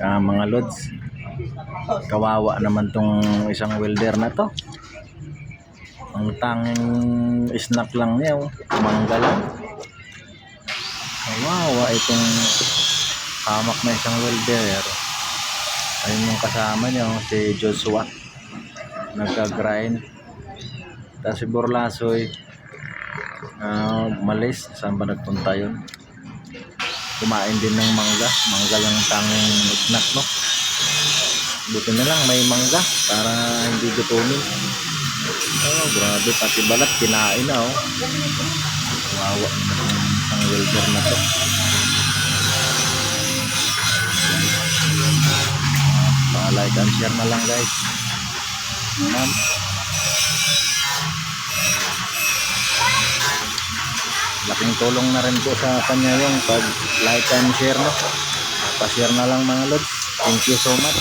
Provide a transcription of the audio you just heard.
Mga lods, kawawa naman tong isang welder na to. Ang tanging snack lang niya, mangga lang. Kawawa itong hamak na isang welder. Ayun yung kasama niya, si Joshua, nagka-grind. Tapos si Borlasoy, malis, saan ba nagpunta yun? Kumain din ng mangga lang tanging snack, no? Buti na lang may mangga para hindi gutumin. Grabe, pati balat kinain na, Wawa naman ang welder na to. Like and share na lang, guys. Laking tulong na rin po sa kanya yung pag like and share, no? Pa-share na lang, mga lods. Thank you so much.